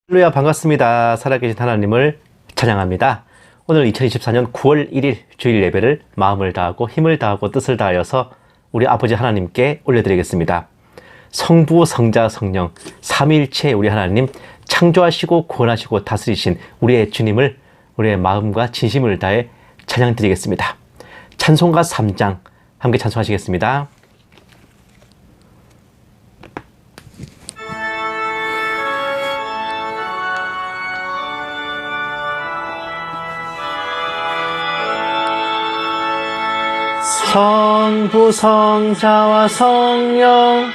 할렐루야, 반갑습니다. 살아계신 하나님을 찬양합니다. 오늘 2024년 9월 1일 주일 예배를 마음을 다하고 힘을 다하고 뜻을 다하여서 우리 아버지 하나님께 올려드리겠습니다. 성부, 성자, 성령 삼위일체 우리 하나님, 창조하시고 구원하시고 다스리신 우리의 주님을 우리의 마음과 진심을 다해 찬양드리겠습니다. 찬송가 3장 함께 찬송하시겠습니다. 성부, 성자와 성령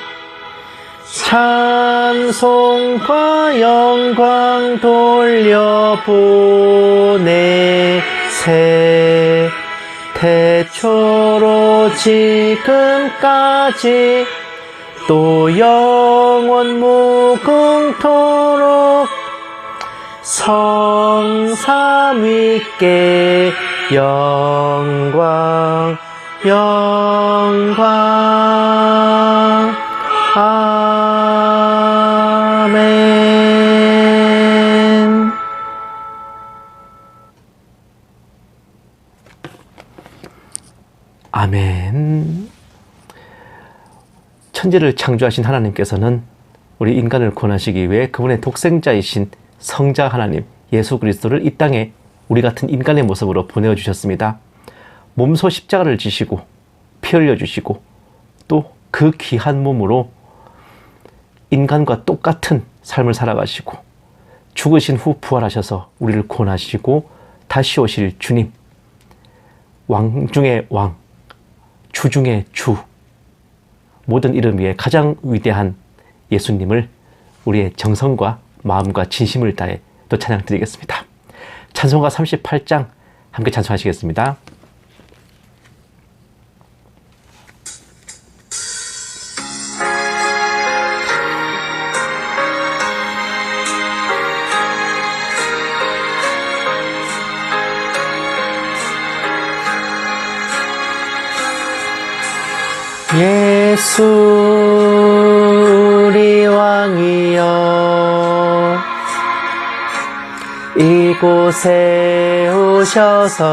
찬송과 영광 돌려보내세. 태초로 지금까지 또 영원 무궁토록 성삼위께 영광 영광. 아멘. 아멘. 천지를 창조하신 하나님께서는 우리 인간을 구원하시기 위해 그분의 독생자이신 성자 하나님 예수 그리스도를 이 땅에 우리 같은 인간의 모습으로 보내주셨습니다. 몸소 십자가를 지시고 피 흘려주시고 또 그 귀한 몸으로 인간과 똑같은 삶을 살아가시고 죽으신 후 부활하셔서 우리를 구원하시고 다시 오실 주님, 왕 중의 왕, 주 중의 주, 모든 이름 위에 가장 위대한 예수님을 우리의 정성과 마음과 진심을 다해 또 찬양드리겠습니다. 찬송가 38장 함께 찬송하시겠습니다. 예수 우리 왕이여 이곳에 오셔서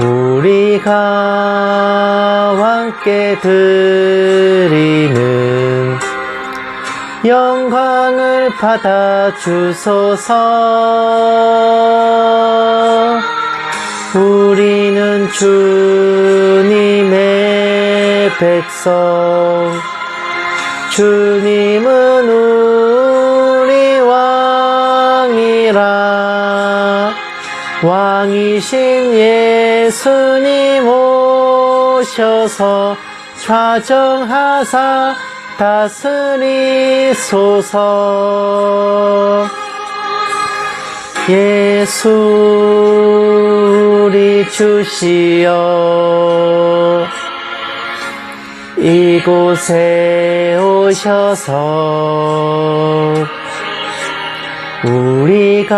우리가 왕께 드리는 영광을 받아 주소서. 우리는 주님의 백성, 주님은 우리 왕이라. 왕이신 예수님 오셔서 좌정하사 다스리소서. 예수 우리 주시여 이곳에 오셔서 우리가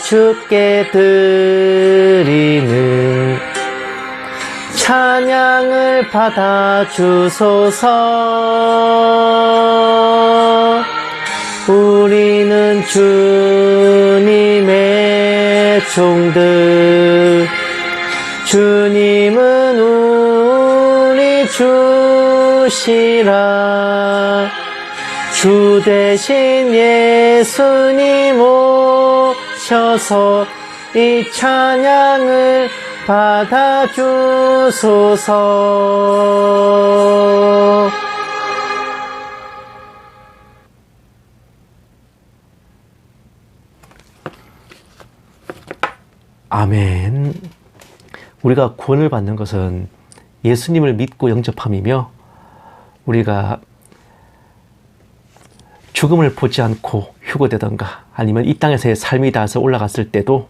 주께 드리는 찬양을 받아 주소서. 우리는 주님의 종들, 주님은 우리 주시라. 주 대신 예수님 오셔서 이 찬양을 받아 주소서. 아멘. 우리가 구원을 받는 것은 예수님을 믿고 영접함이며 우리가 죽음을 보지 않고 휴거되던가 아니면 이 땅에서의 삶이 닿아서 올라갔을 때도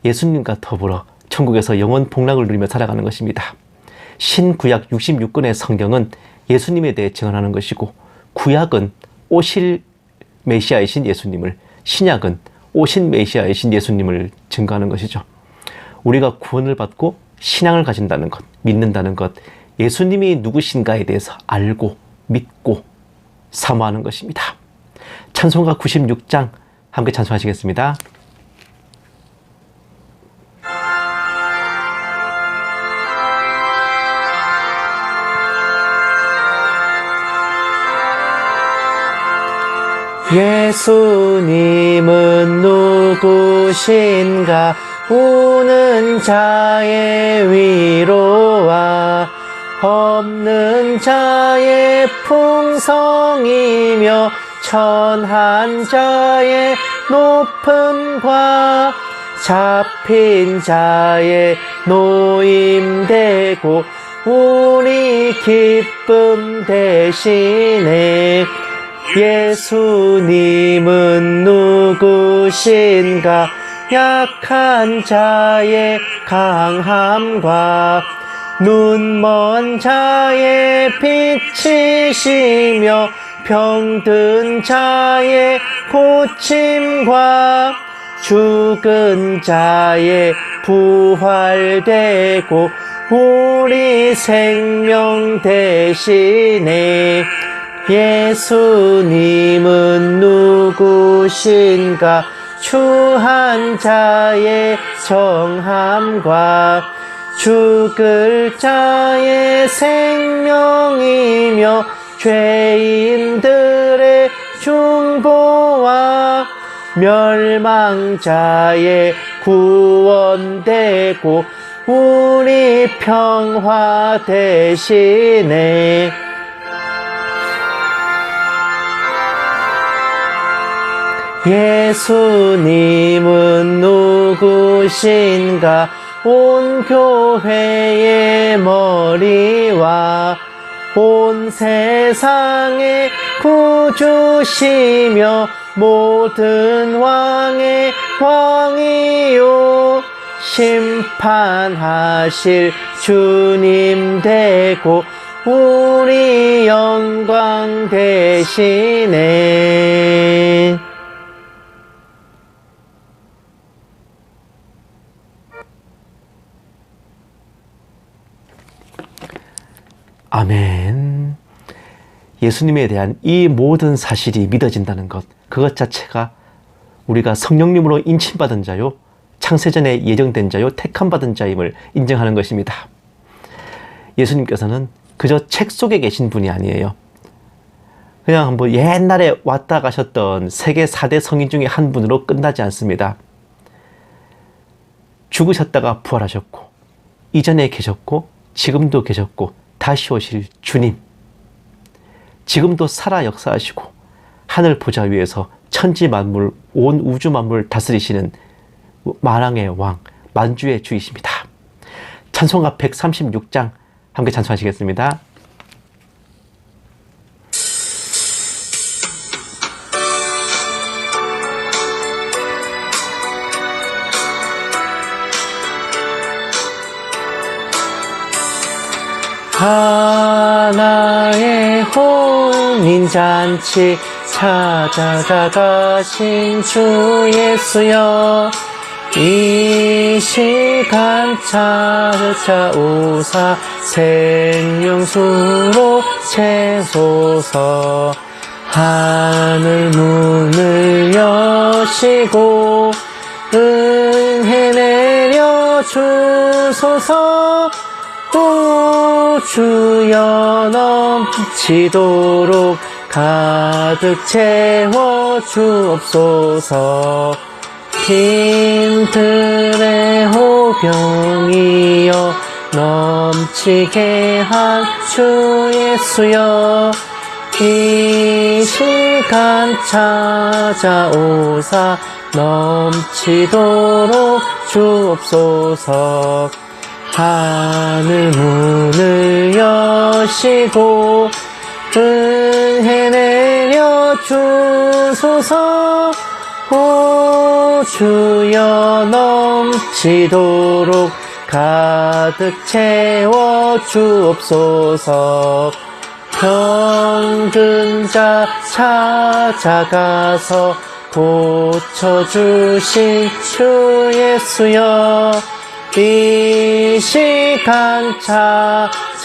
예수님과 더불어 천국에서 영원 복락을 누리며 살아가는 것입니다. 신구약 66권의 성경은 예수님에 대해 증언하는 것이고 구약은 오실 메시아이신 예수님을, 신약은 오신 메시아이신 예수님을 증거하는 것이죠. 우리가 구원을 받고 신앙을 가진다는 것, 믿는다는 것, 예수님이 누구신가에 대해서 알고 믿고 사모하는 것입니다. 찬송가 96장 함께 찬송하시겠습니다. 예수님은 누구신가? 우는 자의 위로와 없는 자의 풍성이며 천한 자의 높음과 잡힌 자의 노임되고 우리 기쁨 대신에 예수님은 누구신가? 약한 자의 강함과 눈먼 자의 빛이시며 병든 자의 고침과 죽은 자의 부활되고 우리 생명 대신에 예수님은 누구신가? 추한 자의 정함과 죽을 자의 생명이며 죄인들의 중보와 멸망자의 구원되고 우리 평화 대신에 예수님은 누구신가? 온 교회의 머리와 온 세상의 구주시며 모든 왕의 왕이요 심판하실 주님 되고 우리 영광 대신에 아멘. 예수님에 대한 이 모든 사실이 믿어진다는 것, 그것 자체가 우리가 성령님으로 인침받은 자요, 창세전에 예정된 자요, 택함받은 자임을 인정하는 것입니다. 예수님께서는 그저 책 속에 계신 분이 아니에요. 그냥 뭐 옛날에 왔다 가셨던 세계 4대 성인 중에 한 분으로 끝나지 않습니다. 죽으셨다가 부활하셨고, 이전에 계셨고, 지금도 계셨고, 다시 오실 주님, 지금도 살아 역사하시고 하늘 보좌 위에서 천지 만물, 온 우주 만물 다스리시는 만왕의 왕, 만주의 주이십니다. 찬송가 136장 함께 찬송하시겠습니다. 하나의 혼인잔치 찾아가신 주 예수여, 이 시간 찾아오사 생명수로 채소서. 하늘 문을 여시고 은혜 내려 주소서. 오 주여 넘치도록 가득 채워 주옵소서. 빈들의 호병이여 넘치게 한 주 예수여, 이 시간 찾아오사 넘치도록 주옵소서. 하늘 문을 여시고 은혜 내려 주소서. 오 주여 넘치도록 가득 채워 주옵소서. 병든 자 찾아가서 고쳐주신 주 예수여, 이 시간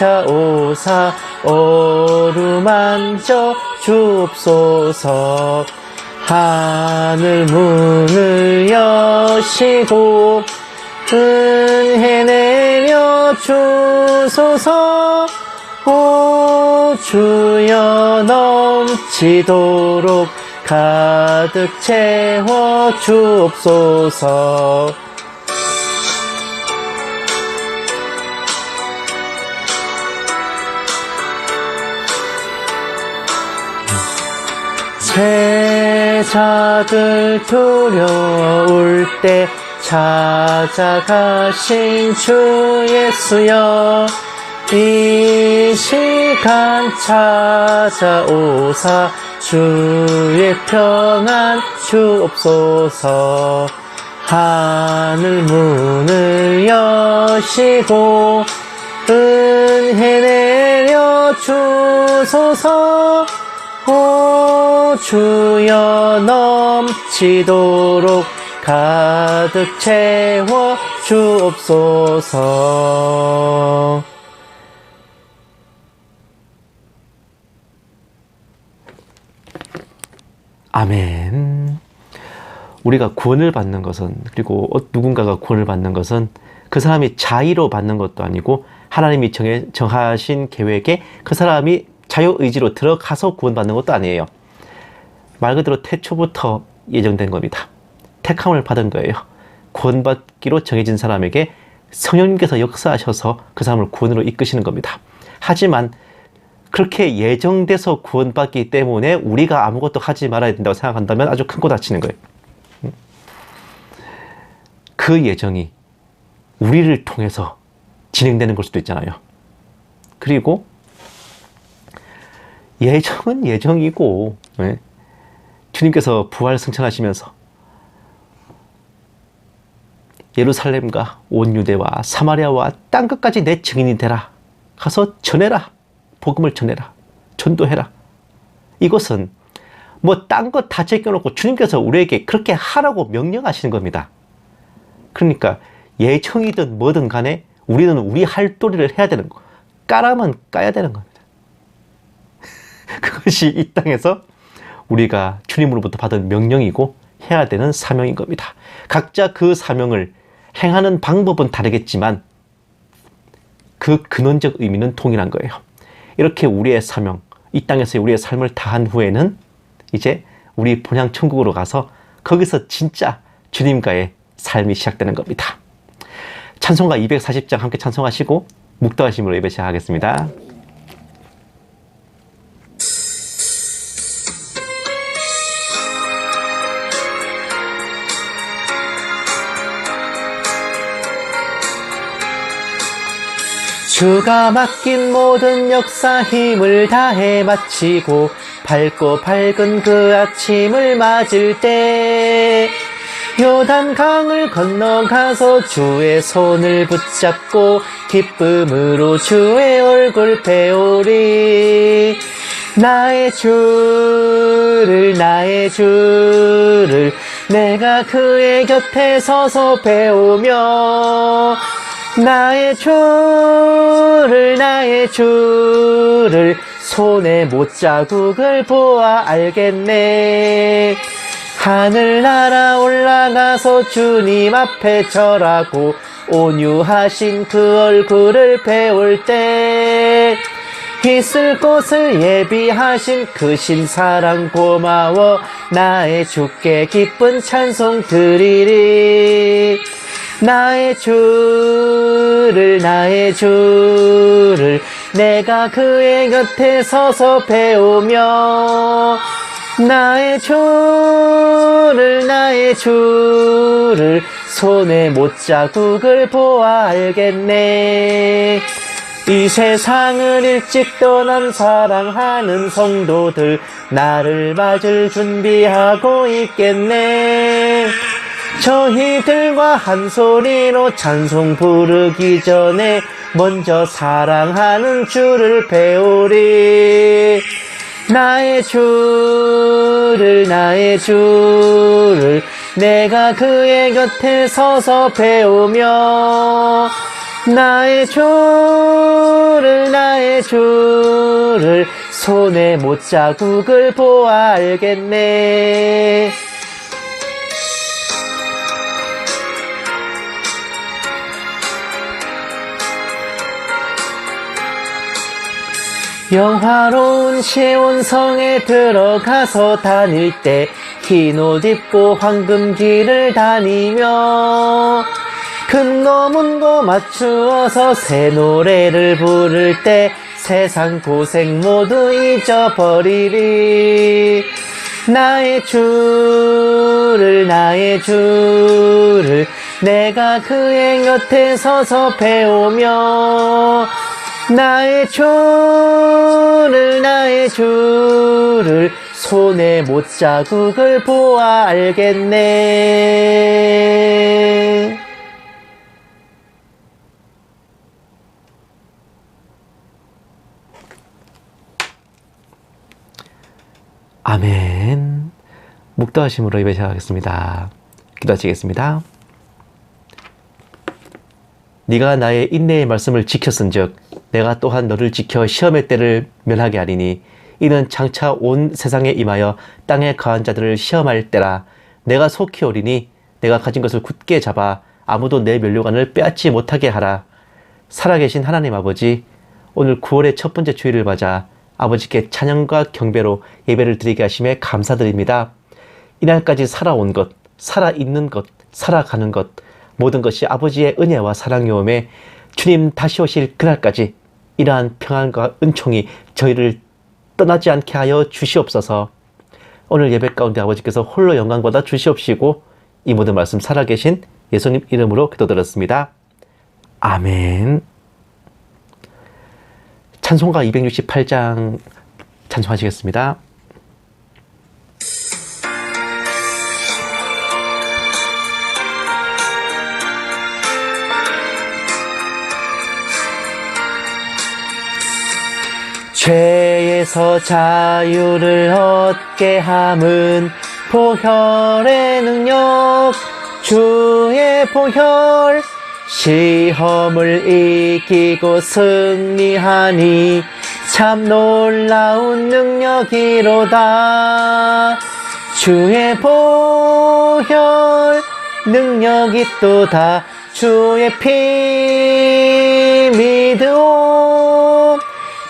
찾아오사 어루만져 주옵소서. 하늘 문을 여시고 은혜 내려 주소서. 오 주여 넘치도록 가득 채워 주옵소서. 제자들 두려울 때 찾아가신 주 예수여. 이 시간 찾아오사 주의 평안 주옵소서. 하늘 문을 여시고 은혜 내려 주소서. 오 주여 넘치도록 가득 채워 주옵소서. 아멘. 우리가 구원을 받는 것은, 그리고 누군가가 구원을 받는 것은 그 사람이 자의로 받는 것도 아니고 하나님이 정하신 계획에 그 사람이 자유의지로 들어가서 구원받는 것도 아니에요. 말 그대로 태초부터 예정된 겁니다. 택함을 받은 거예요. 구원받기로 정해진 사람에게 성령님께서 역사하셔서 그 사람을 구원으로 이끄시는 겁니다. 하지만 그렇게 예정돼서 구원받기 때문에 우리가 아무것도 하지 말아야 된다고 생각한다면 아주 큰 거 다치는 거예요. 그 예정이 우리를 통해서 진행되는 걸 수도 있잖아요. 그리고 예정은 예정이고, 주님께서 부활 승천하시면서 예루살렘과 온 유대와 사마리아와 땅끝까지 내 증인이 되라. 가서 전해라. 복음을 전해라. 전도해라. 이것은 뭐 딴 거 다 제껴놓고 주님께서 우리에게 그렇게 하라고 명령하시는 겁니다. 그러니까 예정이든 뭐든 간에 우리는 우리 할 도리를 해야 되는 거. 까라면 까야 되는 겁니다. 그것이 이 땅에서 우리가 주님으로부터 받은 명령이고 해야 되는 사명인 겁니다. 각자 그 사명을 행하는 방법은 다르겠지만 그 근원적 의미는 동일한 거예요. 이렇게 우리의 사명, 이 땅에서 우리의 삶을 다한 후에는 이제 우리 본향 천국으로 가서 거기서 진짜 주님과의 삶이 시작되는 겁니다. 찬송가 240장 함께 찬송하시고 묵도하심으로 예배 시작하겠습니다. 주가 맡긴 모든 역사 힘을 다해 마치고 밝고 밝은 그 아침을 맞을 때 요단강을 건너가서 주의 손을 붙잡고 기쁨으로 주의 얼굴 배우리. 나의 주를 내가 그의 곁에 서서 배우며 나의 주를 손에 못자국을 보아 알겠네. 하늘나라 올라가서 주님 앞에 절하고 온유하신 그 얼굴을 배울 때 있을 곳을 예비하신 그 신사랑 고마워 나의 주께 기쁜 찬송 드리리. 나의 주를 내가 그의 곁에 서서 배우며 나의 주를 손에 못자국을 보아 알겠네. 이 세상을 일찍 떠난 사랑하는 성도들 나를 맞을 준비하고 있겠네. 저희들과 한 소리로 찬송 부르기 전에 먼저 사랑하는 주를 배우리. 나의 주를 내가 그의 곁에 서서 배우며 나의 주를 손에 못자국을 보아 알겠네. 영화로운 시온성에 들어가서 다닐 때 흰 옷 입고 황금길을 다니며 금고 문고 맞추어서 새 노래를 부를 때 세상 고생 모두 잊어버리리. 나의 주를 내가 그의 곁에 서서 배우며 나의 주를 손에 못자국을 보아 알겠네. 아멘. 묵도하심으로 예배 시작하겠습니다. 기도하시겠습니다. 네가 나의 인내의 말씀을 지켰은즉 내가 또한 너를 지켜 시험의 때를 면하게 하리니 이는 장차 온 세상에 임하여 땅에 거한 자들을 시험할 때라. 내가 속히 오리니 내가 가진 것을 굳게 잡아 아무도 내 면류관을 빼앗지 못하게 하라. 살아계신 하나님 아버지, 오늘 9월의 첫 번째 주일을 맞아 아버지께 찬양과 경배로 예배를 드리게 하심에 감사드립니다. 이날까지 살아온 것, 살아있는 것, 살아가는 것, 모든 것이 아버지의 은혜와 사랑이오매 주님 다시 오실 그날까지 이러한 평안과 은총이 저희를 떠나지 않게 하여 주시옵소서. 오늘 예배 가운데 아버지께서 홀로 영광 받아 주시옵시고 이 모든 말씀 살아계신 예수님 이름으로 기도드렸습니다. 아멘. 찬송가 268장 찬송하시겠습니다. 죄에서 자유를 얻게 함은 보혈의 능력, 주의 보혈. 시험을 이기고 승리하니 참 놀라운 능력이로다. 주의 보혈 능력이 또다. 주의 피 믿으오.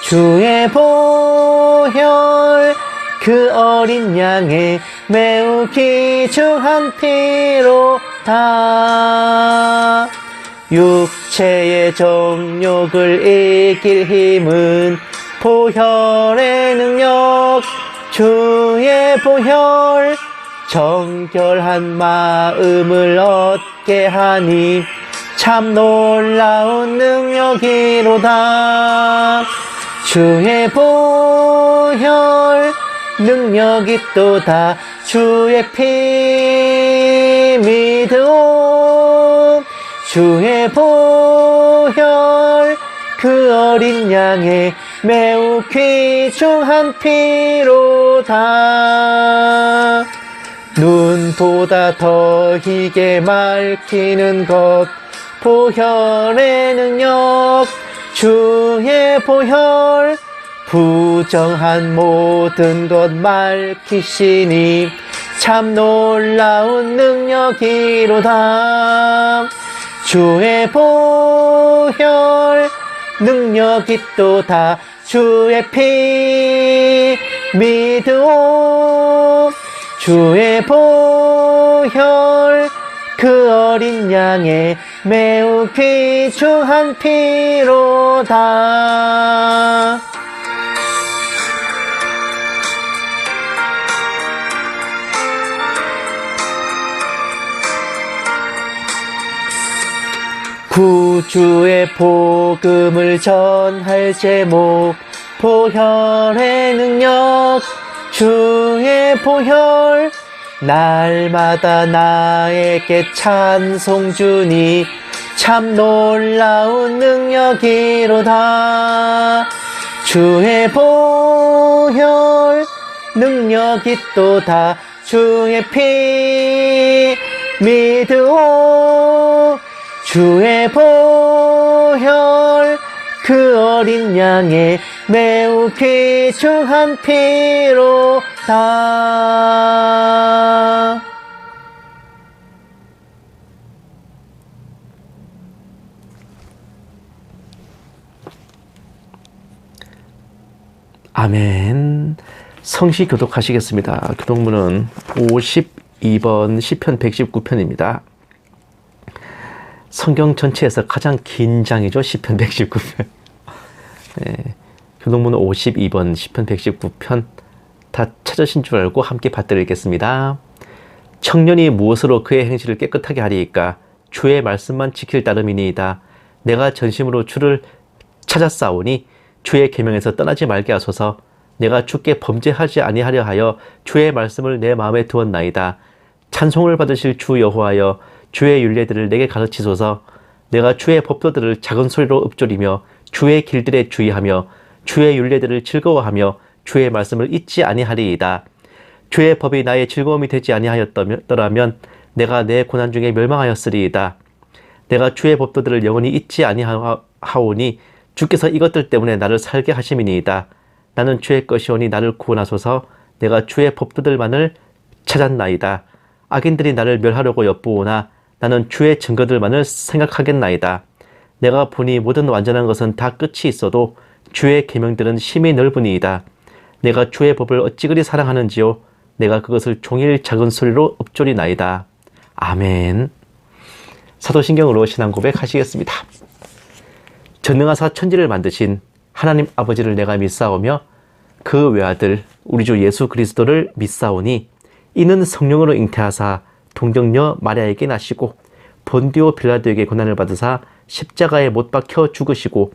주의 보혈 그 어린 양의 매우 귀중한 피로다. 육체의 정욕을 이길 힘은 보혈의 능력, 주의 보혈. 정결한 마음을 얻게 하니 참 놀라운 능력이로다. 주의 보혈 능력이 또다. 주의 피 믿으오. 주의 보혈 그 어린 양의 매우 귀중한 피로다. 눈보다 더 희게 맑히는 것 보혈의 능력, 주의 보혈. 부정한 모든 것 맑히시니 참 놀라운 능력이로다. 주의 보혈 능력이 또다. 주의 피 믿으오. 주의 보혈 그 어린 양의 매우 귀중한 피로다. 구주의 복음을 전할 제목 보혈의 능력, 주의 보혈. 날마다 나에게 찬송 주니 참 놀라운 능력이로다. 주의 보혈 능력이 또다. 주의 피 믿으오 주의 보혈 그 어린 양의 매우 귀중한 피로다. 아멘. 성시 교독하시겠습니다. 교독문은 52번 시편 119편입니다. 성경 전체에서 가장 긴 장이죠. 시편 119편. 네, 교독문 52번 시편 119편 다 찾으신 줄 알고 함께 받들겠습니다. 청년이 무엇으로 그의 행실을 깨끗하게 하리이까? 주의 말씀만 지킬 따름이니이다. 내가 전심으로 주를 찾았사오니 주의 계명에서 떠나지 말게 하소서. 내가 주께 범죄하지 아니하려 하여 주의 말씀을 내 마음에 두었나이다. 찬송을 받으실 주 여호와여 주의 율례들을 내게 가르치소서. 내가 주의 법도들을 작은 소리로 읊조리며 주의 길들에 주의하며 주의 율례들을 즐거워하며 주의 말씀을 잊지 아니하리이다. 주의 법이 나의 즐거움이 되지 아니하였더라면 내가 내 고난 중에 멸망하였으리이다. 내가 주의 법도들을 영원히 잊지 아니하오니 주께서 이것들 때문에 나를 살게 하심이니이다. 나는 주의 것이오니 나를 구원하소서. 내가 주의 법도들만을 찾았나이다. 악인들이 나를 멸하려고 엿보오나 나는 주의 증거들만을 생각하겠나이다. 내가 보니 모든 완전한 것은 다 끝이 있어도 주의 계명들은 심히 넓으니이다. 내가 주의 법을 어찌 그리 사랑하는지요. 내가 그것을 종일 작은 소리로 읊조리나이다. 아멘. 사도신경으로 신앙 고백하시겠습니다. 전능하사 천지를 만드신 하나님 아버지를 내가 믿사오며 그 외아들 우리 주 예수 그리스도를 믿사오니 이는 성령으로 잉태하사 동정녀 마리아에게 나시고 본디오 빌라도에게 고난을 받으사 십자가에 못 박혀 죽으시고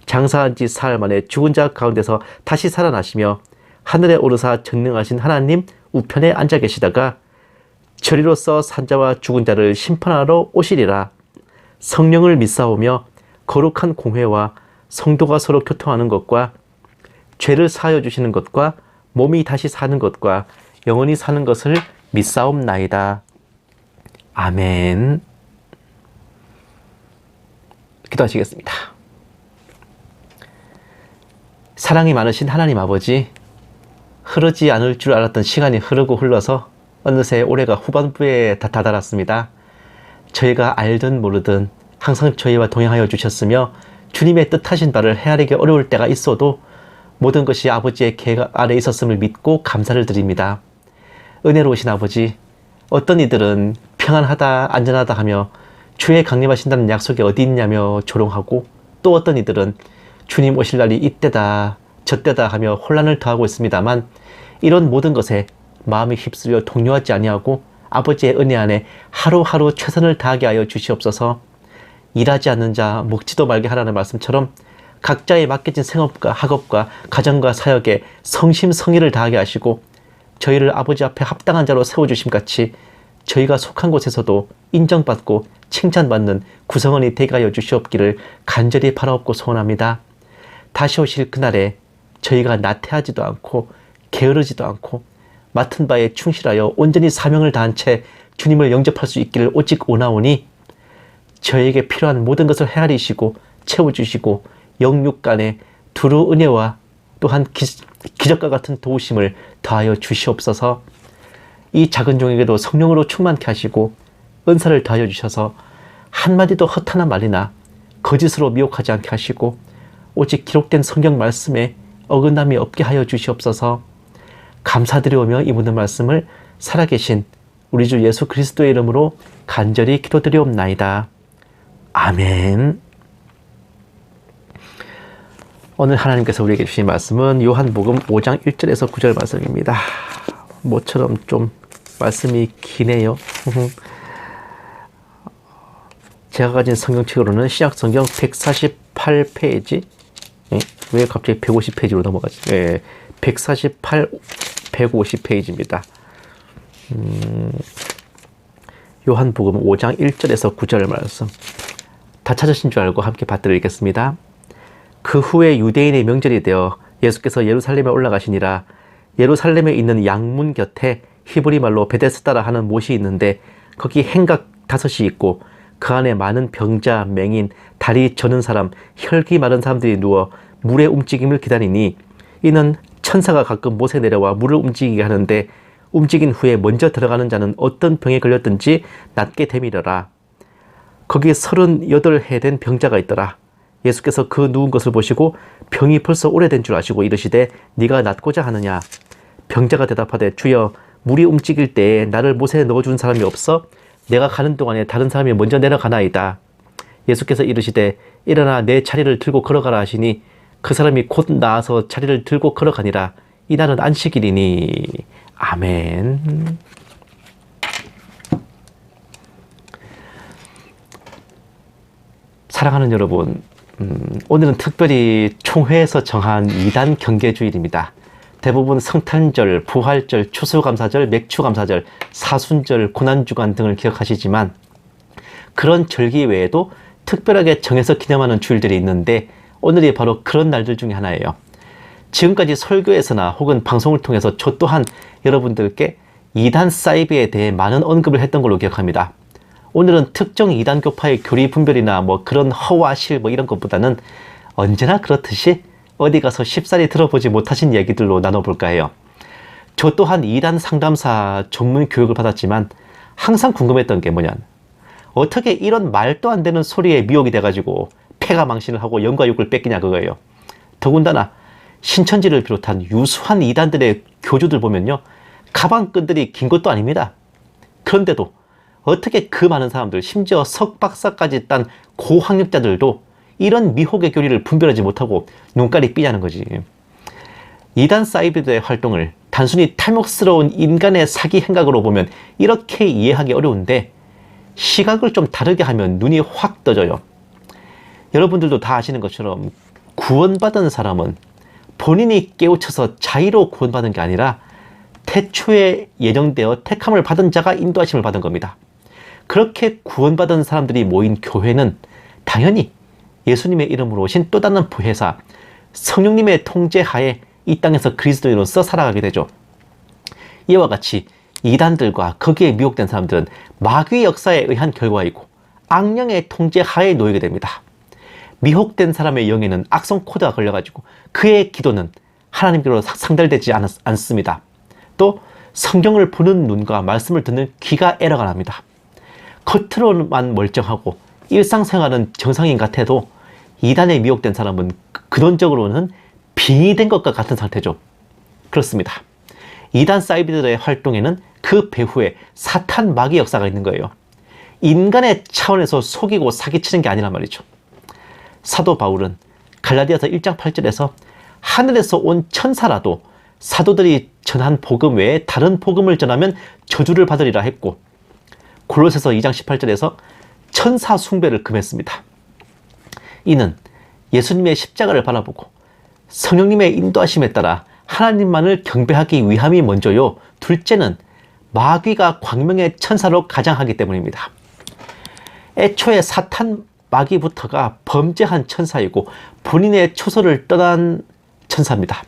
장사한 지 사흘 만에 죽은 자 가운데서 다시 살아나시며 하늘에 오르사 전능하신 하나님 우편에 앉아 계시다가 저리로서 산자와 죽은 자를 심판하러 오시리라. 성령을 믿사오며 거룩한 공회와 성도가 서로 교통하는 것과 죄를 사하여 주시는 것과 몸이 다시 사는 것과 영원히 사는 것을 믿사옵나이다. 아멘. 기도하시겠습니다. 사랑이 많으신 하나님 아버지, 흐르지 않을 줄 알았던 시간이 흐르고 흘러서 어느새 올해가 후반부에 다다랐습니다. 저희가 알든 모르든 항상 저희와 동행하여 주셨으며 주님의 뜻하신 바를 헤아리기 어려울 때가 있어도 모든 것이 아버지의 계획 아래 있었음을 믿고 감사를 드립니다. 은혜로우신 아버지, 어떤 이들은 평안하다 안전하다 하며 주의 강림하신다는 약속이 어디 있냐며 조롱하고, 또 어떤 이들은 주님 오실 날이 이때다 저때다 하며 혼란을 더하고 있습니다만, 이런 모든 것에 마음이 휩쓸려 동요하지 아니하고 아버지의 은혜 안에 하루하루 최선을 다하게 하여 주시옵소서. 일하지 않는 자 먹지도 말게 하라는 말씀처럼 각자의 맡겨진 생업과 학업과 가정과 사역에 성심성의를 다하게 하시고, 저희를 아버지 앞에 합당한 자로 세워주심같이 저희가 속한 곳에서도 인정받고 칭찬받는 구성원이 되게 하여 주시옵기를 간절히 바라옵고 소원합니다. 다시 오실 그날에 저희가 나태하지도 않고 게으르지도 않고 맡은 바에 충실하여 온전히 사명을 다한 채 주님을 영접할 수 있기를 오직 원하오니, 저에게 필요한 모든 것을 헤아리시고 채워주시고 영육간에 두루 은혜와 또한 기적과 같은 도우심을 더하여 주시옵소서. 이 작은 종에게도 성령으로 충만케 하시고 은사를 더하여 주셔서 한마디도 허탄한 말이나 거짓으로 미혹하지 않게 하시고 오직 기록된 성경 말씀에 어긋남이 없게 하여 주시옵소서. 감사드리오며 이 모든 말씀을 살아계신 우리 주 예수 그리스도의 이름으로 간절히 기도드리옵나이다. 아멘. 오늘 하나님께서 우리에게 주신 말씀은 요한복음 5장 1절에서 9절 말씀입니다. 모처럼 좀 말씀이 기네요. 제가 가진 성경책으로는 신약성경 148페이지, 왜 갑자기 150페이지로 넘어가지? 148, 150페이지입니다. 요한복음 5장 1절에서 9절 말씀. 다 찾으신 줄 알고 함께 받들겠습니다. 그 후에 유대인의 명절이 되어 예수께서 예루살렘에 올라가시니라. 예루살렘에 있는 양문 곁에 히브리 말로 베데스다라 하는 못이 있는데 거기 행각 5이 있고 그 안에 많은 병자, 맹인, 다리 저는 사람, 혈기 마른 사람들이 누워 물의 움직임을 기다리니 이는 천사가 가끔 못에 내려와 물을 움직이게 하는데 움직인 후에 먼저 들어가는 자는 어떤 병에 걸렸든지 낫게 되밀어라. 거기에 38해 된 병자가 있더라. 예수께서 그 누운 것을 보시고 병이 벌써 오래된 줄 아시고 이르시되 네가 낫고자 하느냐. 병자가 대답하되 주여 물이 움직일 때에 나를 못에 넣어준 사람이 없어 내가 가는 동안에 다른 사람이 먼저 내려가나이다. 예수께서 이르시되 일어나 내 자리를 들고 걸어가라 하시니 그 사람이 곧 나아서 자리를 들고 걸어가니라. 이날은 안식일이니. 아멘. 사랑하는 여러분, 오늘은 특별히 총회에서 정한 2단 경계주일입니다. 대부분 성탄절, 부활절, 추수감사절, 맥추감사절, 사순절, 고난주간 등을 기억하시지만 그런 절기 외에도 특별하게 정해서 기념하는 주일들이 있는데 오늘이 바로 그런 날들 중에 하나예요. 지금까지 설교에서나 혹은 방송을 통해서 저 또한 여러분들께 2단 사이비에 대해 많은 언급을 했던 걸로 기억합니다. 오늘은 특정 2단 교파의 교리 분별이나 그런 허와 실 이런 것보다는 언제나 그렇듯이 어디 가서 쉽사리 들어보지 못하신 얘기들로 나눠볼까 해요. 저 또한 2단 상담사 전문 교육을 받았지만 항상 궁금했던 게 뭐냐, 어떻게 이런 말도 안 되는 소리에 미혹이 돼가지고 폐가 망신을 하고 영과 육을 뺏기냐 그거예요. 더군다나 신천지를 비롯한 유수한 2단들의 교주들 보면요, 가방끈들이 긴 것도 아닙니다. 그런데도 어떻게 그 많은 사람들, 심지어 석박사까지 딴 고학력자들도 이런 미혹의 교리를 분별하지 못하고 눈깔이 삐냐는 거지. 2단 사이비드의 활동을 단순히 탐욕스러운 인간의 사기 행각으로 보면 이렇게 이해하기 어려운데 시각을 좀 다르게 하면 눈이 확 떠져요. 여러분들도 다 아시는 것처럼 구원받은 사람은 본인이 깨우쳐서 자의로 구원받은 게 아니라 태초에 예정되어 택함을 받은 자가 인도하심을 받은 겁니다. 그렇게 구원받은 사람들이 모인 교회는 당연히 예수님의 이름으로 오신 또 다른 부회사 성령님의 통제하에 이 땅에서 그리스도인으로서 살아가게 되죠. 이와 같이 이단들과 거기에 미혹된 사람들은 마귀 역사에 의한 결과이고 악령의 통제하에 놓이게 됩니다. 미혹된 사람의 영에는 악성 코드가 걸려가지고 그의 기도는 하나님께로 상달되지 않습니다. 또 성경을 보는 눈과 말씀을 듣는 귀가 에러가 납니다. 겉으로만 멀쩡하고 일상생활은 정상인 같아도 이단에 미혹된 사람은 근원적으로는 빙의된 것과 같은 상태죠. 그렇습니다. 이단 사이비들의 활동에는 그 배후에 사탄 마귀 역사가 있는 거예요. 인간의 차원에서 속이고 사기치는 게 아니란 말이죠. 사도 바울은 갈라디아서 1장 8절에서 하늘에서 온 천사라도 사도들이 전한 복음 외에 다른 복음을 전하면 저주를 받으리라 했고, 골로새서 2장 18절에서 천사 숭배를 금했습니다. 이는 예수님의 십자가를 바라보고 성령님의 인도하심에 따라 하나님만을 경배하기 위함이 먼저요, 둘째는 마귀가 광명의 천사로 가장하기 때문입니다. 애초에 사탄 마귀부터가 범죄한 천사이고 본인의 초소를 떠난 천사입니다.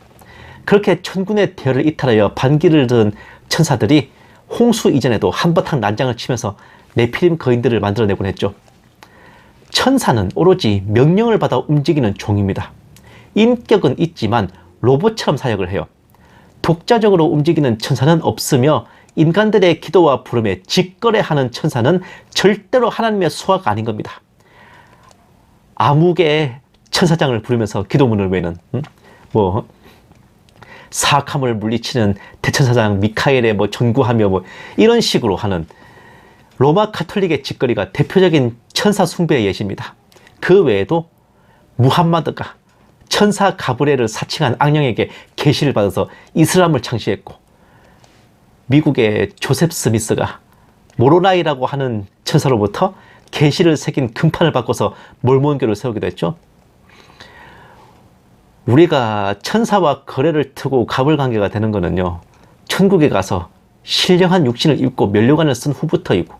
그렇게 천군의 대열을 이탈하여 반기를 든 천사들이 홍수 이전에도 한바탕 난장을 치면서 네피림 거인들을 만들어내곤 했죠. 천사는 오로지 명령을 받아 움직이는 종입니다. 인격은 있지만 로봇처럼 사역을 해요. 독자적으로 움직이는 천사는 없으며 인간들의 기도와 부름에 직거래하는 천사는 절대로 하나님의 수하가 아닌 겁니다. 암흑의 천사장을 부르면서 기도문을 외는 사악함을 물리치는 대천사장 미카엘의 전구하며 이런 식으로 하는 로마 카톨릭의 직거리가 대표적인 천사 숭배의 예시입니다. 그 외에도 무함마드가 천사 가브리엘을 사칭한 악령에게 계시를 받아서 이슬람을 창시했고, 미국의 조셉 스미스가 모로라이라고 하는 천사로부터 계시를 새긴 금판을 바꿔서 몰몬교를 세우기도 했죠. 우리가 천사와 거래를 트고 가불관계가 되는 거는요, 천국에 가서 신령한 육신을 입고 면류관을 쓴 후부터이고,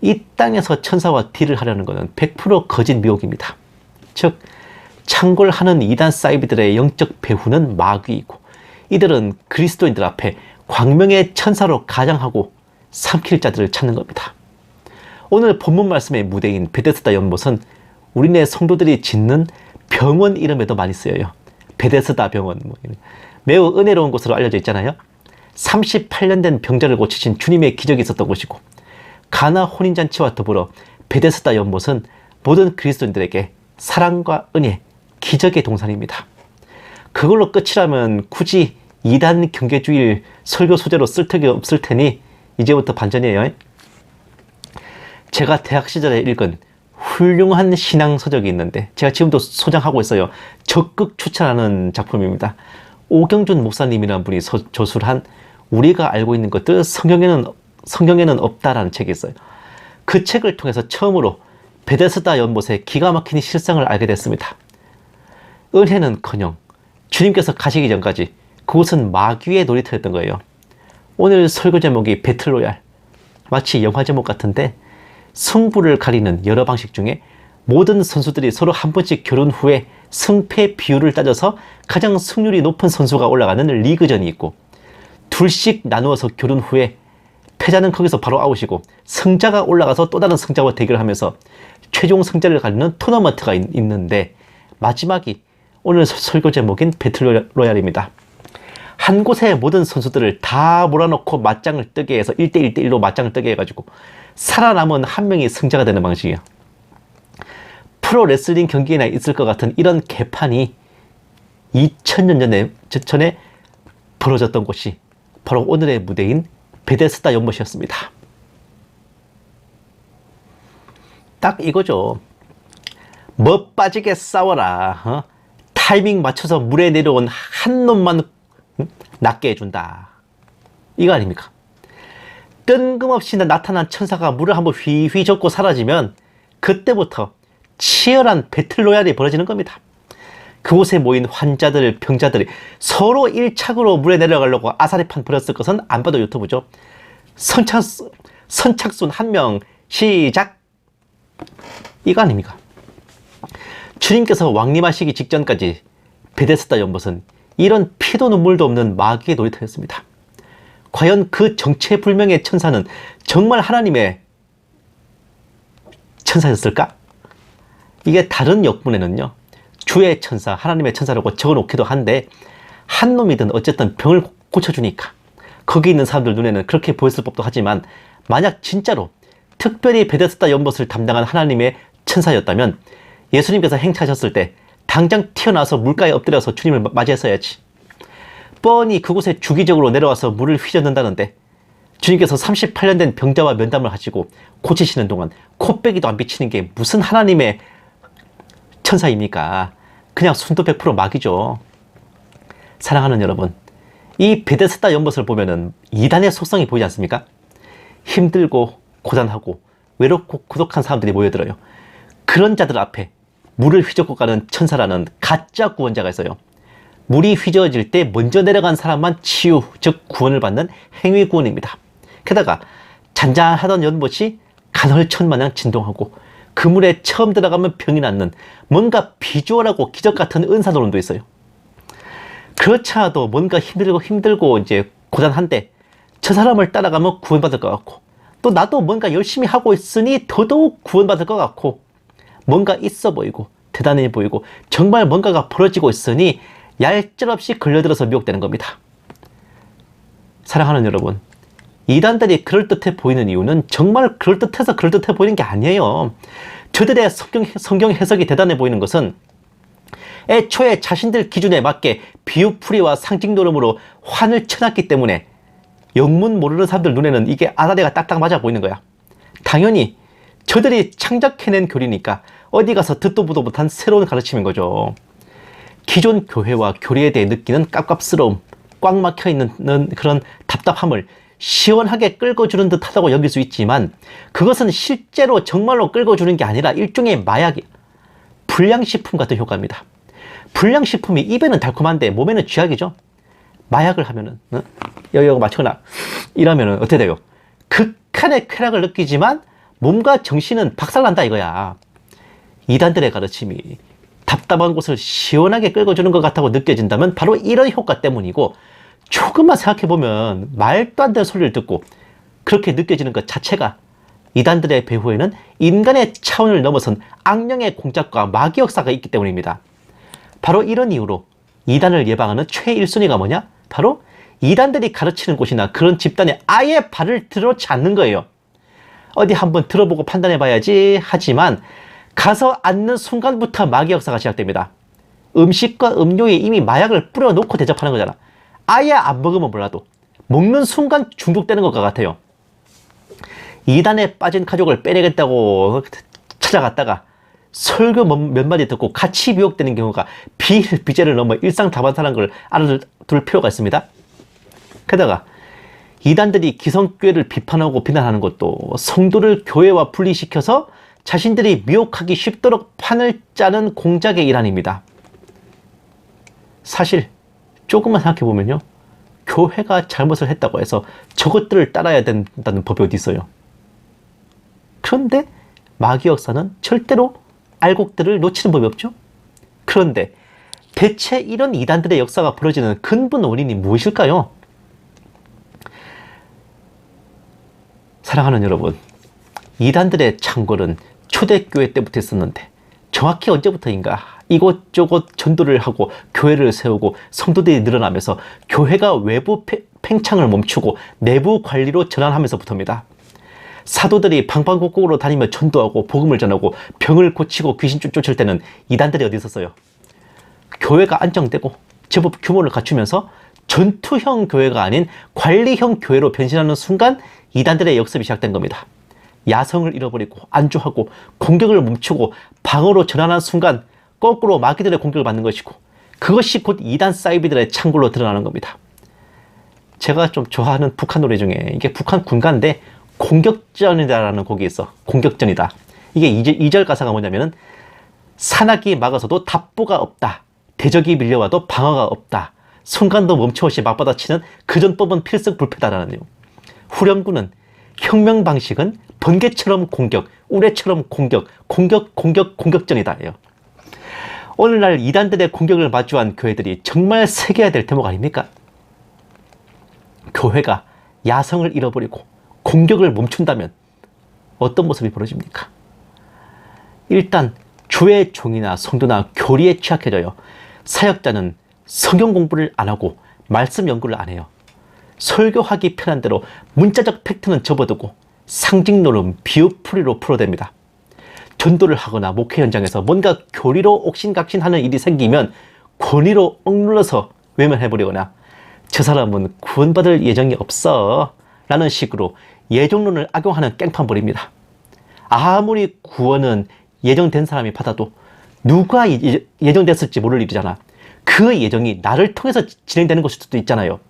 이 땅에서 천사와 딜을 하려는 것은 100% 거짓 미혹입니다. 즉 창궐하는 이단 사이비들의 영적 배후는 마귀이고, 이들은 그리스도인들 앞에 광명의 천사로 가장하고 삼킬 자들을 찾는 겁니다. 오늘 본문 말씀의 무대인 베데스다 연못은 우리네 성도들이 짓는 병원 이름에도 많이 쓰여요. 베데스다 병원. 매우 은혜로운 곳으로 알려져 있잖아요. 38년 된 병자를 고치신 주님의 기적이 있었던 곳이고, 가나 혼인잔치와 더불어 베데스다 연못은 모든 그리스도인들에게 사랑과 은혜, 기적의 동산입니다. 그걸로 끝이라면 굳이 2단 경계주일 설교 소재로 쓸 턱이 없을 테니 이제부터 반전이에요. 제가 대학 시절에 읽은 훌륭한 신앙 서적이 있는데 제가 지금도 소장하고 있어요. 적극 추천하는 작품입니다. 오경준 목사님이라는 분이 저술한 우리가 알고 있는 것들 성경에는 없다라는 책이 있어요. 그 책을 통해서 처음으로 베데스다 연못의 기가 막힌 실상을 알게 됐습니다. 은혜는커녕 주님께서 가시기 전까지 그곳은 마귀의 놀이터였던 거예요. 오늘 설교 제목이 배틀로얄, 마치 영화 제목 같은데 승부를 가리는 여러 방식 중에 모든 선수들이 서로 한 번씩 결혼 후에 승패 비율을 따져서 가장 승률이 높은 선수가 올라가는 리그전이 있고, 둘씩 나누어서 결혼 후에 패자는 거기서 바로 아웃이고 승자가 올라가서 또 다른 승자와 대결하면서 최종 승자를 가리는 토너먼트가 있는데, 마지막이 오늘 설교 제목인 배틀로얄입니다. 한 곳에 모든 선수들을 다 몰아넣고 맞짱을 뜨게 해서 1대1 대1로 맞짱을 뜨게 해가지고 살아남은 한 명이 승자가 되는 방식이에요. 프로 레슬링 경기에나 있을 것 같은 이런 개판이 2000년 전에 벌어졌던 곳이 바로 오늘의 무대인 베데스다 연못이었습니다. 딱 이거죠. 멋 빠지게 싸워라. 타이밍 맞춰서 물에 내려온 한 놈만 낫게 해준다. 이거 아닙니까? 뜬금없이 나타난 천사가 물을 한번 휘휘 젓고 사라지면 그때부터 치열한 배틀로얄이 벌어지는 겁니다. 그곳에 모인 환자들, 병자들이 서로 1착으로 물에 내려가려고 아사리판 벌였을 것은 안 봐도 유튜브죠. 선착순 한 명 시작! 이거 아닙니까? 주님께서 왕림하시기 직전까지 베데스다 연못은 이런 피도 눈물도 없는 마귀의 놀이터였습니다. 과연 그 정체불명의 천사는 정말 하나님의 천사였을까? 이게 다른 역문에는요, 주의 천사, 하나님의 천사라고 적어놓기도 한데, 한 놈이든 어쨌든 병을 고쳐주니까 거기 있는 사람들 눈에는 그렇게 보였을 법도 하지만, 만약 진짜로 특별히 베데스다 연못을 담당한 하나님의 천사였다면 예수님께서 행차하셨을 때 당장 튀어나와서 물가에 엎드려서 주님을 맞이했어야지. 뻔히 그곳에 주기적으로 내려와서 물을 휘젓는다는데 주님께서 38년 된 병자와 면담을 하시고 고치시는 동안 코빼기도 안 비치는 게 무슨 하나님의 천사입니까? 그냥 순도 100% 마귀죠. 사랑하는 여러분, 이 베데스다 연못을 보면은 이단의 속성이 보이지 않습니까? 힘들고 고단하고 외롭고 고독한 사람들이 모여들어요. 그런 자들 앞에 물을 휘젓고 가는 천사라는 가짜 구원자가 있어요. 물이 휘저어질 때 먼저 내려간 사람만 치유, 즉 구원을 받는 행위 구원입니다. 게다가 잔잔하던 연못이 간헐천마냥 진동하고 그 물에 처음 들어가면 병이 낫는 뭔가 비주얼하고 기적 같은 은사노름도 있어요. 그렇지 않아도 뭔가 힘들고 이제 고단한데 저 사람을 따라가면 구원받을 것 같고, 또 나도 뭔가 열심히 하고 있으니 더더욱 구원받을 것 같고, 뭔가 있어 보이고 대단해 보이고 정말 뭔가가 벌어지고 있으니 얄짤없이 걸려들어서 미혹되는 겁니다. 사랑하는 여러분, 이단들이 그럴듯해 보이는 이유는 정말 그럴듯해서 그럴듯해 보이는 게 아니에요. 저들의 성경 해석이 대단해 보이는 것은 애초에 자신들 기준에 맞게 비유풀이와 상징노름으로 환을 쳐놨기 때문에 영문 모르는 사람들 눈에는 이게 아다리가 딱딱 맞아 보이는 거야. 당연히 저들이 창작해낸 교리니까 어디 가서 듣도 보도 못한 새로운 가르침인 거죠. 기존 교회와 교리에 대해 느끼는 깝깝스러움, 꽉 막혀있는 그런 답답함을 시원하게 끌어주는 듯 하다고 여길 수 있지만, 그것은 실제로 정말로 끌어주는 게 아니라 일종의 마약이, 불량식품 같은 효과입니다. 불량식품이 입에는 달콤한데 몸에는 쥐약이죠. 마약을 하면은 여기 맞춰나 이러면은 어떻게 돼요? 극한의 쾌락을 느끼지만 몸과 정신은 박살난다 이거야. 이단들의 가르침이 답답한 곳을 시원하게 끌어주는 것 같다고 느껴진다면 바로 이런 효과 때문이고, 조금만 생각해보면 말도 안 되는 소리를 듣고 그렇게 느껴지는 것 자체가 이단들의 배후에는 인간의 차원을 넘어선 악령의 공작과 마귀 역사가 있기 때문입니다. 바로 이런 이유로 이단을 예방하는 최1순위가 뭐냐? 바로 이단들이 가르치는 곳이나 그런 집단에 아예 발을 들어놓지 않는 거예요. 어디 한번 들어보고 판단해봐야지 하지만 가서 앉는 순간부터 마귀 역사가 시작됩니다. 음식과 음료에 이미 마약을 뿌려놓고 대접하는 거잖아. 아예 안 먹으면 몰라도 먹는 순간 중독되는 것과 같아요. 이단에 빠진 가족을 빼내겠다고 찾아갔다가 설교 몇 마디 듣고 같이 미혹되는 경우가 비일비재를 넘어 일상다반사라는 걸 알아둘 필요가 있습니다. 게다가 이단들이 기성교회를 비판하고 비난하는 것도 성도를 교회와 분리시켜서 자신들이 미혹하기 쉽도록 판을 짜는 공작의 일환입니다. 사실 조금만 생각해보면요, 교회가 잘못을 했다고 해서 저것들을 따라야 된다는 법이 어디 있어요. 그런데 마귀 역사는 절대로 알곡들을 놓치는 법이 없죠. 그런데 대체 이런 이단들의 역사가 벌어지는 근본 원인이 무엇일까요? 사랑하는 여러분, 이단들의 창궐은 초대교회 때부터 있었는데 정확히 언제부터인가 이곳저곳 전도를 하고 교회를 세우고 성도들이 늘어나면서 교회가 외부 팽창을 멈추고 내부 관리로 전환하면서부터입니다. 사도들이 방방곡곡으로 다니며 전도하고 복음을 전하고 병을 고치고 귀신 쫓을 때는 이단들이 어디 있었어요? 교회가 안정되고 제법 규모를 갖추면서 전투형 교회가 아닌 관리형 교회로 변신하는 순간 이단들의 역습이 시작된 겁니다. 야성을 잃어버리고 안주하고 공격을 멈추고 방어로 전환한 순간 거꾸로 마귀들의 공격을 받는 것이고, 그것이 곧 이단 사이비들의 창굴로 드러나는 겁니다. 제가 좀 좋아하는 북한 노래 중에, 이게 북한 군가인데 공격전이다라는 곡이 있어. 공격전이다. 이게 2절 가사가 뭐냐면은 산악이 막아서도 답보가 없다. 대적이 밀려와도 방어가 없다. 순간도 멈춰없이 맞받아치는 그 전법은 필승불패다라는 내용. 후렴구는 혁명 방식은 번개처럼 공격, 우레처럼 공격, 공격전이다. 오늘날 이단들의 공격을 마주한 교회들이 정말 새겨야 될 대목 아닙니까? 교회가 야성을 잃어버리고 공격을 멈춘다면 어떤 모습이 벌어집니까? 일단 주의 종이나 성도나 교리에 취약해져요. 사역자는 성경 공부를 안 하고 말씀 연구를 안 해요. 설교하기 편한 대로 문자적 팩트는 접어두고 상징 노름, 비유풀이로 풀어댑니다. 전도를 하거나 목회 현장에서 뭔가 교리로 옥신각신하는 일이 생기면 권위로 억눌러서 외면해버리거나 저 사람은 구원받을 예정이 없어 라는 식으로 예정론을 악용하는 깽판벌입니다. 아무리 구원은 예정된 사람이 받아도 누가 예정됐을지 모를 일이잖아. 그 예정이 나를 통해서 진행되는 것일 수도 있잖아요.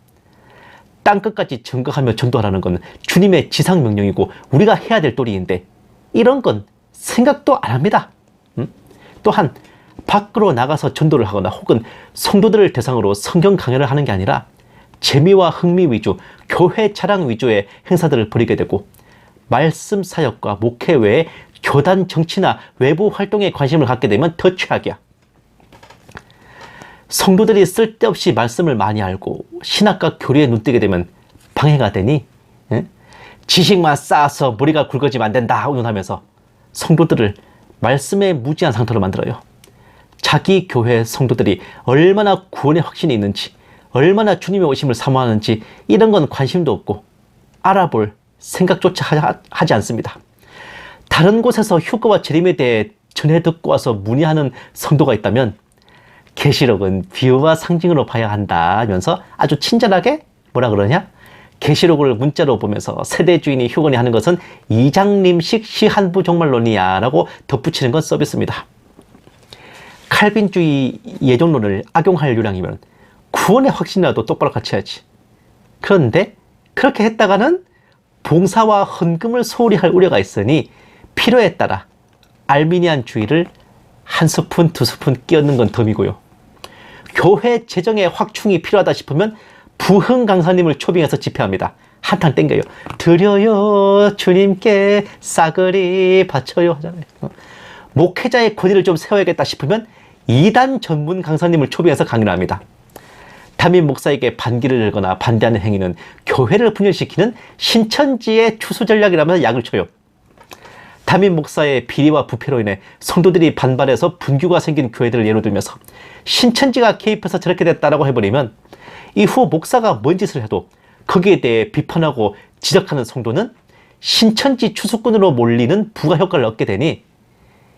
땅끝까지 증거하며 전도하라는 건 주님의 지상명령이고 우리가 해야 될 도리인데 이런 건 생각도 안 합니다. 또한 밖으로 나가서 전도를 하거나 혹은 성도들을 대상으로 성경 강연을 하는 게 아니라 재미와 흥미 위주, 교회 자랑 위주의 행사들을 벌이게 되고 말씀 사역과 목회 외에 교단 정치나 외부 활동에 관심을 갖게 되면 더 최악이야. 성도들이 쓸데없이 말씀을 많이 알고 신학과 교리에 눈뜨게 되면 방해가 되니 지식만 쌓아서 머리가 굵어지면 안 된다 운운하면서 성도들을 말씀에 무지한 상태로 만들어요. 자기 교회 성도들이 얼마나 구원의 확신이 있는지, 얼마나 주님의 오심을 사모하는지 이런 건 관심도 없고 알아볼 생각조차 하지 않습니다. 다른 곳에서 휴거와 재림에 대해 전해 듣고 와서 문의하는 성도가 있다면 계시록은 비유와 상징으로 봐야 한다 하면서 아주 친절하게 뭐라 그러냐? 계시록을 문자로 보면서 세대 주인이 휴건이 하는 것은 이장님식 시한부 종말론이야 라고 덧붙이는 건 서비스입니다. 칼빈주의 예정론을 악용할 요량이면 구원의 확신이라도 똑바로 같이 해야지. 그런데 그렇게 했다가는 봉사와 헌금을 소홀히 할 우려가 있으니 필요에 따라 알미니안주의를 한 스푼, 두 스푼 끼얹는 건 덤이고요. 교회 재정에 확충이 필요하다 싶으면 부흥 강사님을 초빙해서 집회합니다. 한탕 땡겨요. 드려요 주님께 싸그리 바쳐요 하잖아요. 목회자의 권위를 좀 세워야겠다 싶으면 이단 전문 강사님을 초빙해서 강의를 합니다. 담임 목사에게 반기를 들거나 반대하는 행위는 교회를 분열시키는 신천지의 추수 전략이라면서 약을 쳐요. 담임 목사의 비리와 부패로 인해 성도들이 반발해서 분규가 생긴 교회들을 예로 들면서 신천지가 개입해서 저렇게 됐다라고 해버리면 이후 목사가 뭔 짓을 해도 거기에 대해 비판하고 지적하는 성도는 신천지 추수꾼으로 몰리는 부가효과를 얻게 되니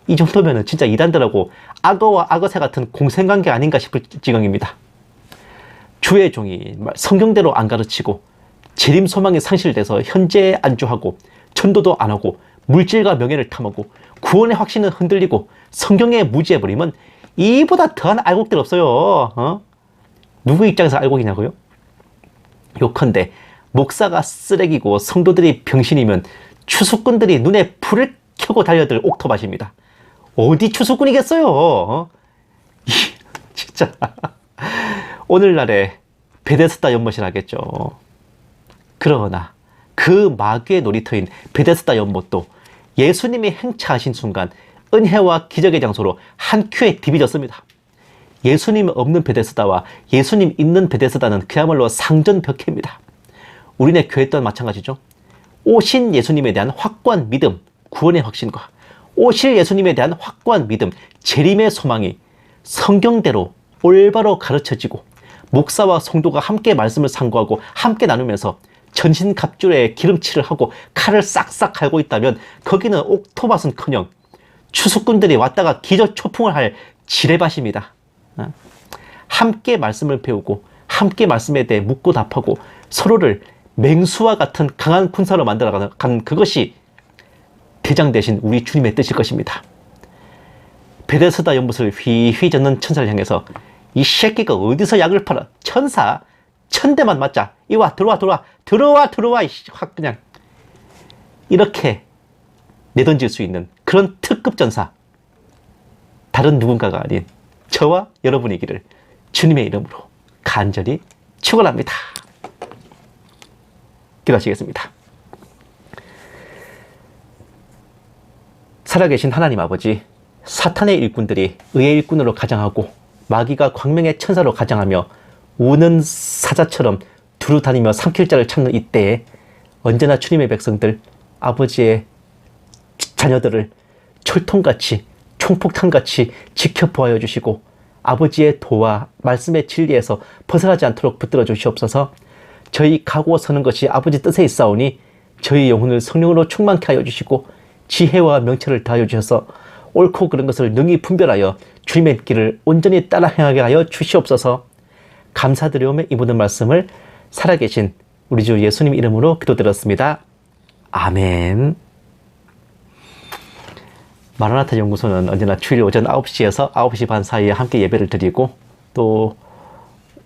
이 정도면 진짜 이단들하고 악어와 악어새 같은 공생관계 아닌가 싶을 지경입니다. 주의 종이 성경대로 안 가르치고 재림 소망이 상실돼서 현재에 안주하고 전도도 안 하고 물질과 명예를 탐하고 구원의 확신은 흔들리고 성경에 무지해버리면 이보다 더한 알곡들 없어요. 누구 입장에서 알곡이냐고요? 요컨대 목사가 쓰레기고 성도들이 병신이면 추수꾼들이 눈에 불을 켜고 달려들 옥토밭입니다. 어디 추수꾼이겠어요? 진짜 오늘날의 베데스다 연못이라겠죠. 그러나 그 마귀의 놀이터인 베데스다 연못도 예수님이 행차하신 순간 은혜와 기적의 장소로 한 큐에 디비졌습니다. 예수님 없는 베데스다와 예수님 있는 베데스다는 그야말로 상전벽해입니다. 우리네 교회 또한 마찬가지죠. 오신 예수님에 대한 확고한 믿음, 구원의 확신과 오실 예수님에 대한 확고한 믿음, 재림의 소망이 성경대로 올바로 가르쳐지고 목사와 성도가 함께 말씀을 상고하고 함께 나누면서 전신갑주에 기름칠을 하고 칼을 싹싹 갈고 있다면 거기는 옥토밭은커녕 추수꾼들이 왔다가 기적초풍을 할 지뢰밭입니다. 함께 말씀을 배우고 함께 말씀에 대해 묻고 답하고 서로를 맹수와 같은 강한 군사로 만들어가는 그것이 대장 되신 우리 주님의 뜻일 것입니다. 베데스다 연못을 휘휘 젓는 천사를 향해서 이 새끼가 어디서 약을 팔아? 천사 1000대만 맞자. 이와 들어와 확 그냥 이렇게 내던질 수 있는 그런 특급 전사, 다른 누군가가 아닌 저와 여러분이기를 주님의 이름으로 간절히 축원합니다. 기도하시겠습니다. 살아계신 하나님 아버지, 사탄의 일꾼들이 의의 일꾼으로 가장하고 마귀가 광명의 천사로 가장하며 우는 사자처럼 두루 다니며 삼킬 자를 찾는 이때에 언제나 주님의 백성들, 아버지의 자녀들을 철통같이 총폭탄같이 지켜보아여 주시고 아버지의 도와 말씀의 진리에서 벗어나지 않도록 붙들어 주시옵소서. 저희 가고 서는 것이 아버지 뜻에 있사오니 저희 영혼을 성령으로 충만케 하여 주시고 지혜와 명철을 다하여 주셔서 옳고 그른 것을 능히 분별하여 주님의 길을 온전히 따라 행하게 하여 주시옵소서. 감사드리오며 이 모든 말씀을 살아계신 우리 주 예수님 이름으로 기도드렸습니다. 아멘. 마라나타 연구소는 언제나 주일 오전 9시에서 9시 반 사이에 함께 예배를 드리고 또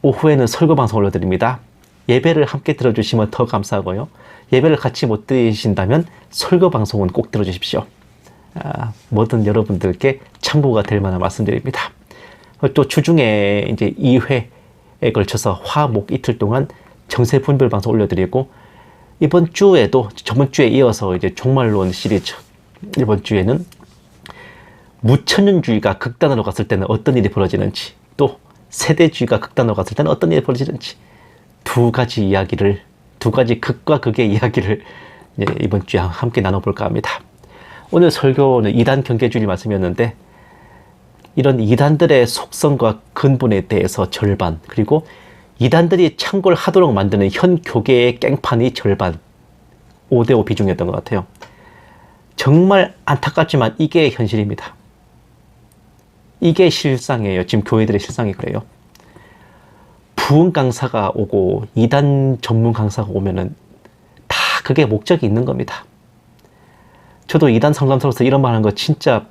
오후에는 설교 방송을 올려드립니다. 예배를 함께 들어주시면 더 감사하고요. 예배를 같이 못 들으신다면 설교 방송은 꼭 들어주십시오. 모든 여러분들께 참고가 될 만한 말씀드립니다. 또 주중에 이제 2회에 걸쳐서 화, 목 이틀 동안 정세 분별 방송 올려드리고 이번 주에도 저번 주에 이어서 이제 종말론 시리즈 이번 주에는 무천년주의가 극단으로 갔을 때는 어떤 일이 벌어지는지 또 세대주의가 극단으로 갔을 때는 어떤 일이 벌어지는지 두 가지 극과 극의 이야기를 이번 주에 함께 나눠볼까 합니다. 오늘 설교는 이단 경계주의 말씀이었는데 이런 이단들의 속성과 근본에 대해서 절반, 그리고 이단들이 창궐 하도록 만드는 현 교계의 깽판이 절반, 5대5 비중이었던 것 같아요. 정말 안타깝지만 이게 현실입니다. 이게 실상이에요. 지금 교회들의 실상이 그래요. 부흥 강사가 오고 이단 전문 강사가 오면은 다 그게 목적이 있는 겁니다. 저도 이단 상담사로서 이런 말 하는 거 진짜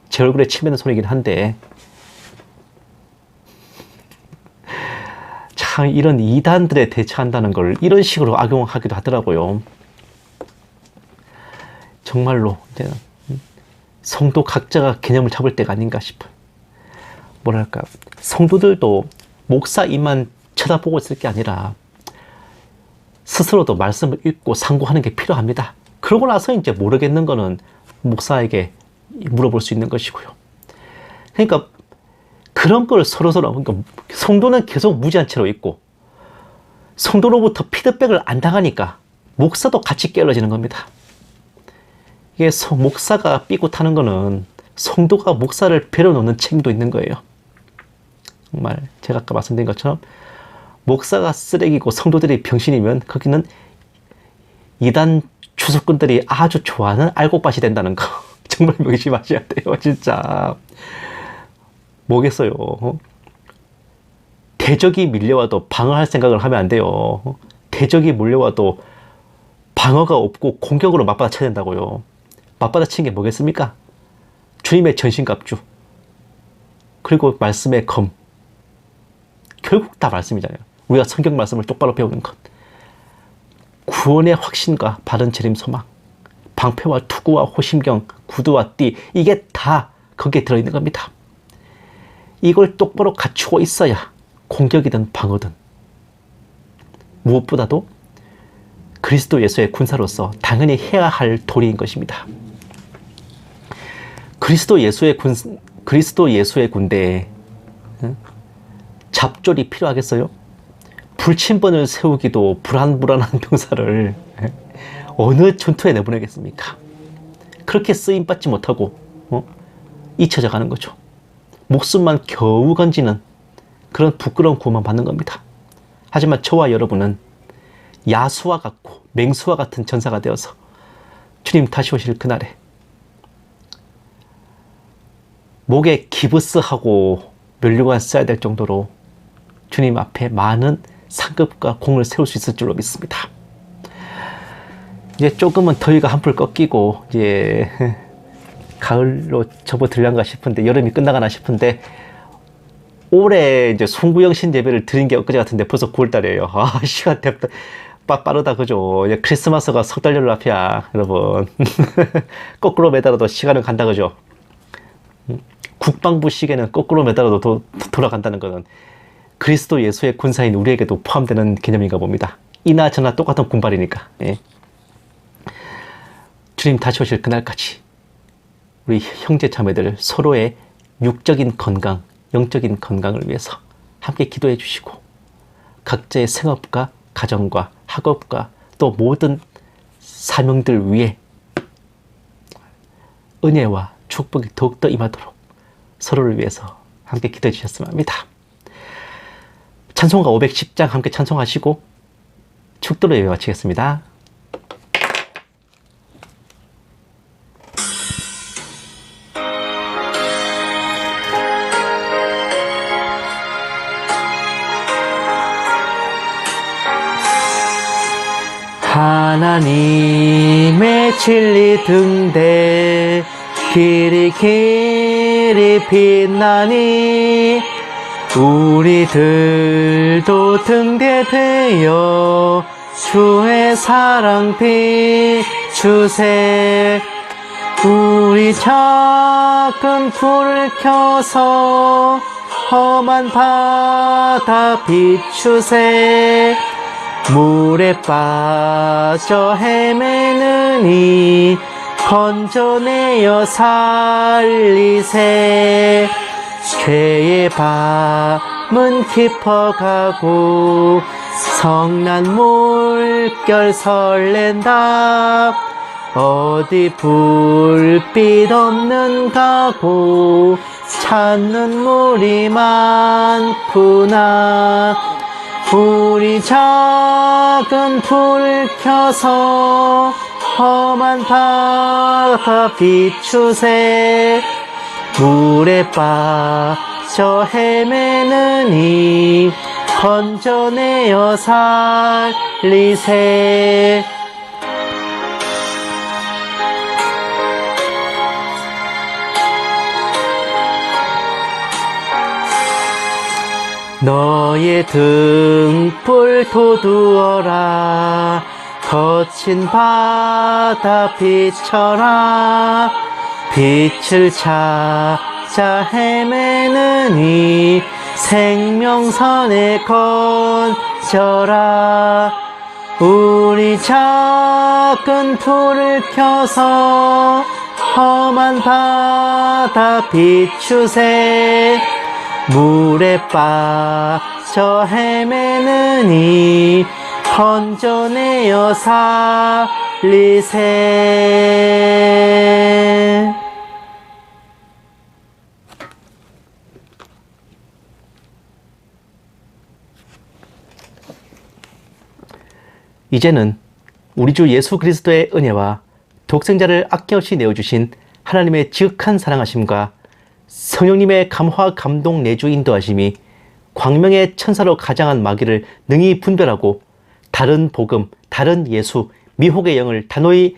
제 얼굴에 침 뱉는 소리긴 한데 참 이런 이단들에 대처한다는 걸 이런 식으로 악용하기도 하더라고요. 정말로 이제 성도 각자가 개념을 잡을 때가 아닌가 싶어요. 뭐랄까, 성도들도 목사 입만 쳐다보고 있을 게 아니라 스스로도 말씀을 읽고 상고하는 게 필요합니다. 그러고 나서 이제 모르겠는 거는 목사에게 물어볼 수 있는 것이고요. 그러니까 그런 걸 서로서로, 그러니까 성도는 계속 무지한 채로 있고 성도로부터 피드백을 안 당하니까 목사도 같이 깨어지는 겁니다. 이게 목사가 삐끗하는 거는 성도가 목사를 베려놓는 책임도 있는 거예요. 정말 제가 아까 말씀드린 것처럼 목사가 쓰레기고 성도들이 병신이면 거기는 이단 추수꾼들이 아주 좋아하는 알곡밭이 된다는 거 정말 명심하셔야 돼요. 진짜 뭐겠어요. 대적이 밀려와도 방어할 생각을 하면 안 돼요. 대적이 몰려와도 방어가 없고 공격으로 맞받아쳐야 된다고요. 맞받아치는 게 뭐겠습니까? 주님의 전신갑주, 그리고 말씀의 검. 결국 다 말씀이잖아요. 우리가 성경 말씀을 똑바로 배우는 것, 구원의 확신과 바른 재림 소망, 방패와 투구와 호심경, 구두와 띠, 이게 다 거기에 들어있는 겁니다. 이걸 똑바로 갖추고 있어야 공격이든 방어든, 무엇보다도 그리스도 예수의 군사로서 당연히 해야 할 도리인 것입니다. 그리스도 예수의 군대에 잡졸이 필요하겠어요? 불침번을 세우기도 불안불안한 병사를 어느 전투에 내보내겠습니까? 그렇게 쓰임받지 못하고 잊혀져 가는 거죠. 목숨만 겨우 건지는 그런 부끄러운 구원만 받는 겁니다. 하지만 저와 여러분은 야수와 같고 맹수와 같은 전사가 되어서 주님 다시 오실 그날에 목에 기브스하고 면류관 써야 될 정도로 주님 앞에 많은 상급과 공을 세울 수 있을 줄로 믿습니다. 이제 조금은 더위가 한풀 꺾이고 이제 가을로 접어들려는가 싶은데, 여름이 끝나가나 싶은데, 올해 이제 송구영신 예배를 드린 게 엊그제 같은데 벌써 9월달이에요. 아, 시간 빠르다, 그죠? 이제 크리스마스가 석 달 열흘 앞이야, 여러분. 거꾸로 매달아도 시간은 간다, 그죠? 국방부 시계는 거꾸로 매달아도 돌아간다는 것은 그리스도 예수의 군사인 우리에게도 포함되는 개념인가 봅니다. 이나 저나 똑같은 군발이니까. 예. 주님 다시 오실 그날까지 우리 형제 자매들 서로의 육적인 건강, 영적인 건강을 위해서 함께 기도해 주시고, 각자의 생업과 가정과 학업과 또 모든 사명들 위에 은혜와 축복이 더욱더 임하도록 서로를 위해서 함께 기도해 주셨으면 합니다. 찬송가 510장 함께 찬송하시고 축도로 예배 마치겠습니다. 하나님의 진리 등대 길이 빛나니 우리들도 등대되어 주의 사랑 비추세. 우리 작은 불을 켜서 험한 바다 비추세. 물에 빠져 헤매느니 건져내어 살리세. 죄의 밤은 깊어가고 성난 물결 설렌다. 어디 불빛 없는 가고 찾는 물이 많구나. 우리 작은 불을 켜서 험한 바다 비추세. 물에 빠져 헤매느니 건져내어 살리세. 너의 등불 돋우어라. 거친 바다 비춰라. 빛을 찾아 헤매느니 생명선에 건져라. 우리 작은 불을 켜서 험한 바다 비추세. 물에 빠져 헤매는 이 건져내어 살리세. 이제는 우리 주 예수 그리스도의 은혜와 독생자를 아낌없이 내어주신 하나님의 지극한 사랑하심과 성령님의 감화 감동 내주 인도하심이 광명의 천사로 가장한 마귀를 능히 분별하고 다른 복음, 다른 예수, 미혹의 영을 단호히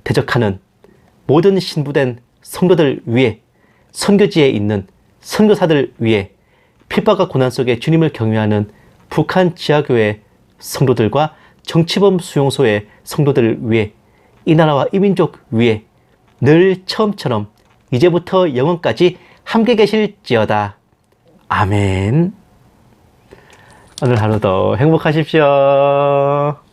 대적하는 모든 신부된 성도들 위해, 선교지에 있는 선교사들 위해, 핍박과 고난 속에 주님을 경외하는 북한 지하교회 성도들과 정치범 수용소의 성도들 위해, 이 나라와 이 민족 위해 늘 처음처럼 이제부터 영원까지 함께 계실지어다. 아멘. 오늘 하루도 행복하십시오.